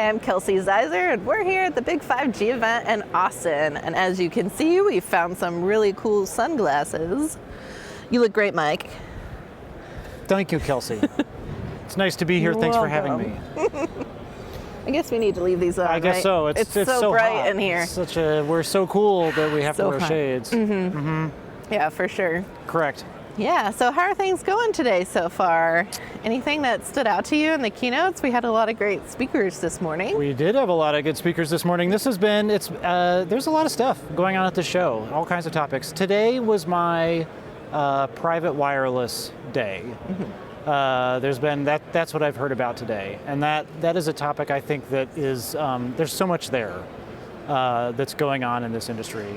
Hi, I'm Kelsey Zeiser, and we're here at the Big 5G event in Austin. And as you can see, we found some really cool sunglasses. You look great, Mike. Thank you, Kelsey. It's nice to be here. You're Thanks welcome. for having me. I guess we need to leave these on, I guess right? so. It's so bright hot. in here. We're so cool that we have to So wear hot. shades. Yeah, for sure. Correct. Yeah, so how are things going today so far? Anything that stood out to you in the keynotes? We had a lot of great speakers this morning. We did have a lot of good speakers this morning. There's a lot of stuff going on at the show, all kinds of topics. Today was my private wireless day. That's what I've heard about today, and that is a topic I think that is there's so much there that's going on in this industry,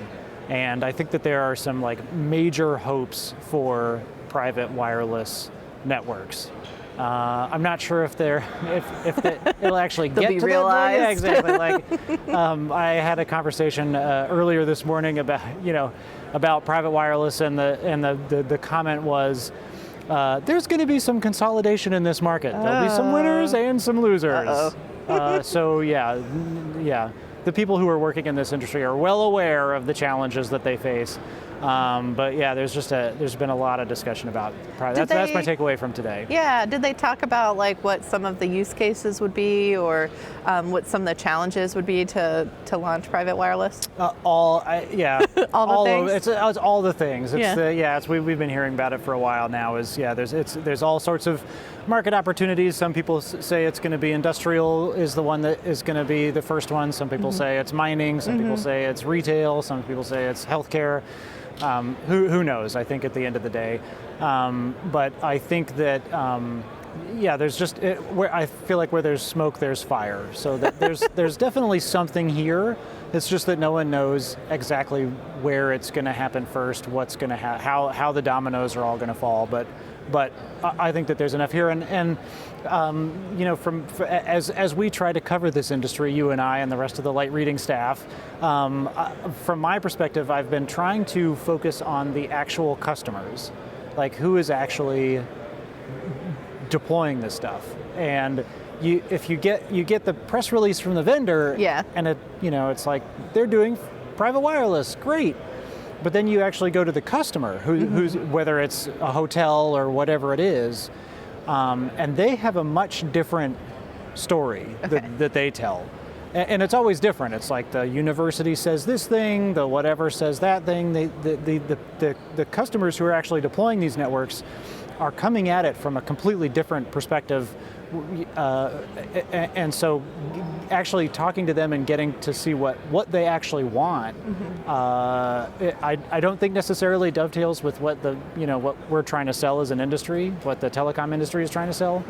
and I think that there are some major hopes for private wireless networks. I'm not sure if it'll actually get be to realized. Yeah, exactly. I had a conversation earlier this morning about private wireless, and the comment was, there's going to be some consolidation in this market. There'll be some winners and some losers. So yeah, the people who are working in this industry are well aware of the challenges that they face. But yeah, there's been a lot of discussion about private. That's my takeaway from today. Yeah, did they talk about what some of the use cases would be, or what some of the challenges would be to launch private wireless? All the things? It's all the things. We've been hearing about it for a while now. There's all sorts of market opportunities. Some people say it's going to be industrial is the one that is going to be the first one. Some people say it's mining. Some people say it's retail. Some people say it's healthcare. Who knows? I think at the end of the day, but I think that I feel like where there's smoke, there's fire. So that there's definitely something here. It's just that no one knows exactly where it's going to happen first, what's going to how the dominoes are all going to fall. But I think that there's enough here, and as we try to cover this industry, you and I and the rest of the light reading staff, from my perspective, I've been trying to focus on the actual customers, who is actually deploying this stuff. And if you get the press release from the vendor, and it's like they're doing private wireless, great. But then you actually go to the customer, who's whether it's a hotel or whatever it is, and they have a much different story that they tell. And it's always different. It's like the university says this thing, the whatever says that thing. The customers who are actually deploying these networks are coming at it from a completely different perspective. And so actually talking to them and getting to see what they actually want, I don't think necessarily dovetails with what we're trying to sell as an industry, what the telecom industry is trying to sell.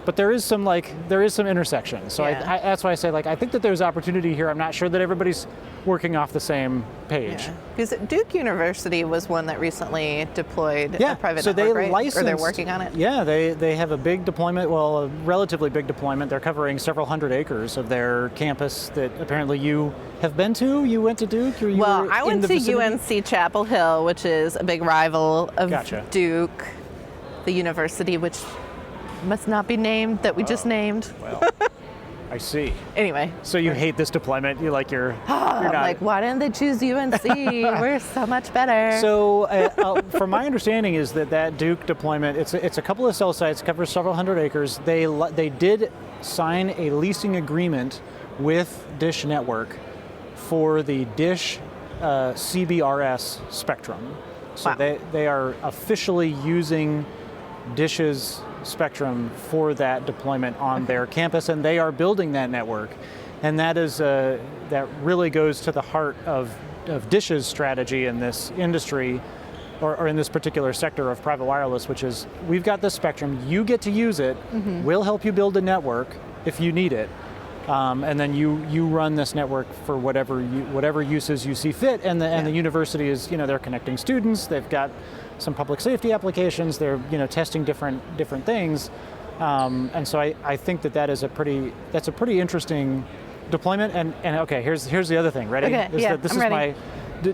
But there is some intersection. So that's why I say I think that there's opportunity here. I'm not sure that everybody's working off the same page. Because Duke University was one that recently deployed a private so network, they right? licensed, or they're working on it? Yeah, they have a big deployment, a relatively big deployment. They're covering several hundred acres of their campus that apparently you have been to. You went to Duke? I went to UNC Chapel Hill, which is a big rival of Duke, the university, which must not be named, that we just named. Well, I see. Anyway. So you hate this deployment? You're not. Why didn't they choose UNC? We're so much better. So, from my understanding is that Duke deployment, it's a couple of cell sites, covers several hundred acres. They did sign a leasing agreement with Dish Network for the Dish CBRS spectrum. So they are officially using Dish's spectrum for that deployment on their campus, and they are building that network. And that really goes to the heart of Dish's strategy in this industry, or in this particular sector of private wireless, which is, we've got this spectrum, you get to use it, we'll help you build a network if you need it, and then you run this network for whatever uses you see fit. And the university is, they're connecting students, they've got some public safety applications, they're testing different things, and so I think that is a pretty interesting deployment. And okay, here's the other thing. Ready? Okay, This I'm is ready.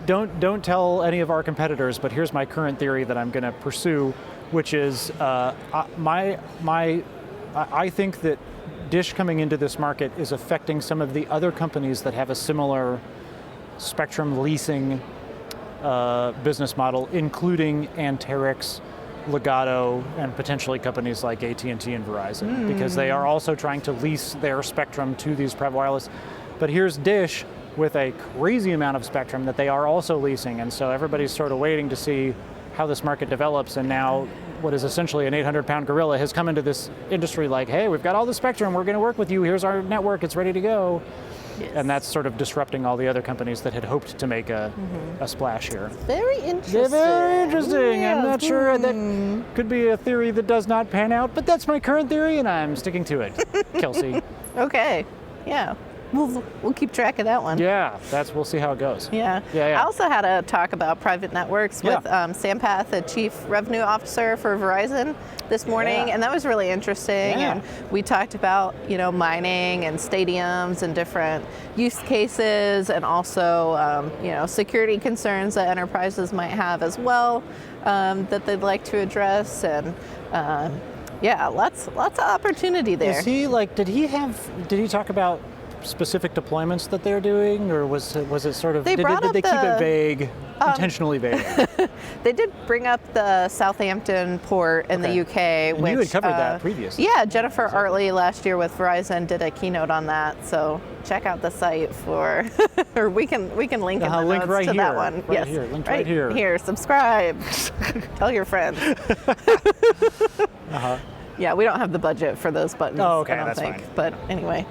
Don't tell any of our competitors, but here's my current theory that I'm going to pursue, which is I think that Dish coming into this market is affecting some of the other companies that have a similar spectrum leasing business model, including Anterix, Legato, and potentially companies like AT&T and Verizon, because they are also trying to lease their spectrum to these private wireless. But here's Dish with a crazy amount of spectrum that they are also leasing, and so everybody's sort of waiting to see how this market develops, and now what is essentially an 800-pound gorilla has come into this industry like, hey, we've got all the spectrum, we're going to work with you, here's our network, it's ready to go. Yes. And that's sort of disrupting all the other companies that had hoped to make a splash here. Very interesting. Very interesting. Yeah. I'm not sure that could be a theory that does not pan out, but that's my current theory, and I'm sticking to it. Kelsey. Okay. Yeah. We'll keep track of that one. Yeah, we'll see how it goes. Yeah. I also had a talk about private networks with Sampath, the Chief Revenue Officer for Verizon, this morning, and that was really interesting. And we talked about, mining and stadiums and different use cases, and also, security concerns that enterprises might have as well, that they'd like to address, and lots of opportunity there. Is he did he talk about specific deployments that they're doing, or was it sort of, did they keep it vague, intentionally vague? They did bring up the Southampton port in the UK, and which you had covered that previously. Yeah, Jennifer Artley last year with Verizon did a keynote on that, so check out the site for, or we can link in the link notes right to here, that one. Right here, link right here. Here, subscribe. Tell your friends. Yeah, we don't have the budget for those buttons. Oh, okay, I don't that's think. fine. But anyway,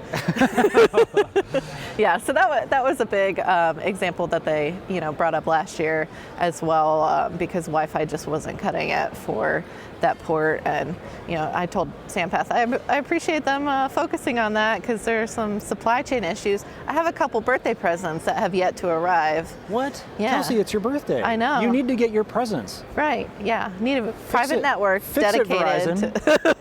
yeah. So that was a big example that they brought up last year as well, because Wi-Fi just wasn't cutting it for that port. And I told Sampath I appreciate them focusing on that, because there are some supply chain issues. I have a couple birthday presents that have yet to arrive. What? Yeah. Kelsey, it's your birthday. I know. You need to get your presents. Right. Yeah. Need a private network Fix dedicated it, to.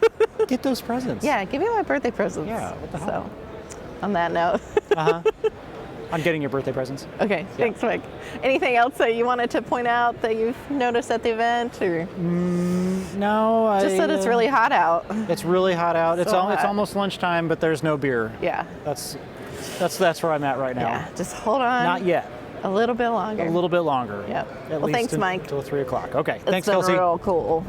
Get those presents. Yeah, give me my birthday presents. Yeah, what the hell? So, on that note. I'm getting your birthday presents. Okay, thanks, Mike. Anything else that you wanted to point out that you've noticed at the event, or? No, just that it's really hot out. It's really hot out. It's hot. almost lunchtime, but there's no beer. Yeah. That's where I'm at right now. Yeah, just hold on. Not yet. A little bit longer. A little bit longer. Yep. At well, least thanks, Mike. Until 3 o'clock. Okay. It's Thanks, been Kelsey. real cool.